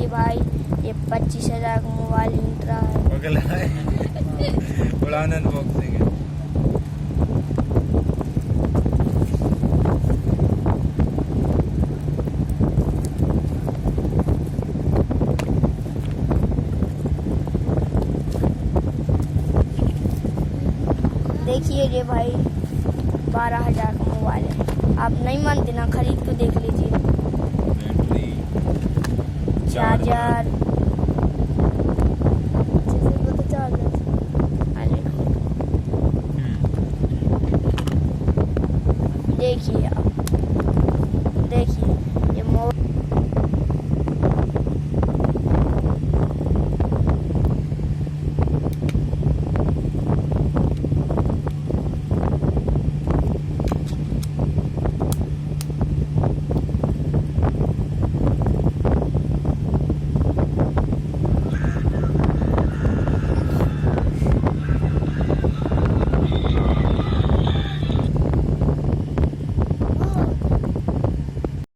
देखिए भाई, ये 25,000 का मोबाइल इंट्रा है। बड़ा अनबॉक्सिंग है। देखिए ये भाई 12,000 का मोबाइल है। आप नहीं मानते ना, खरीद के देख लीजिए। बैटरी, चार्जर, देखिए आप, देखिए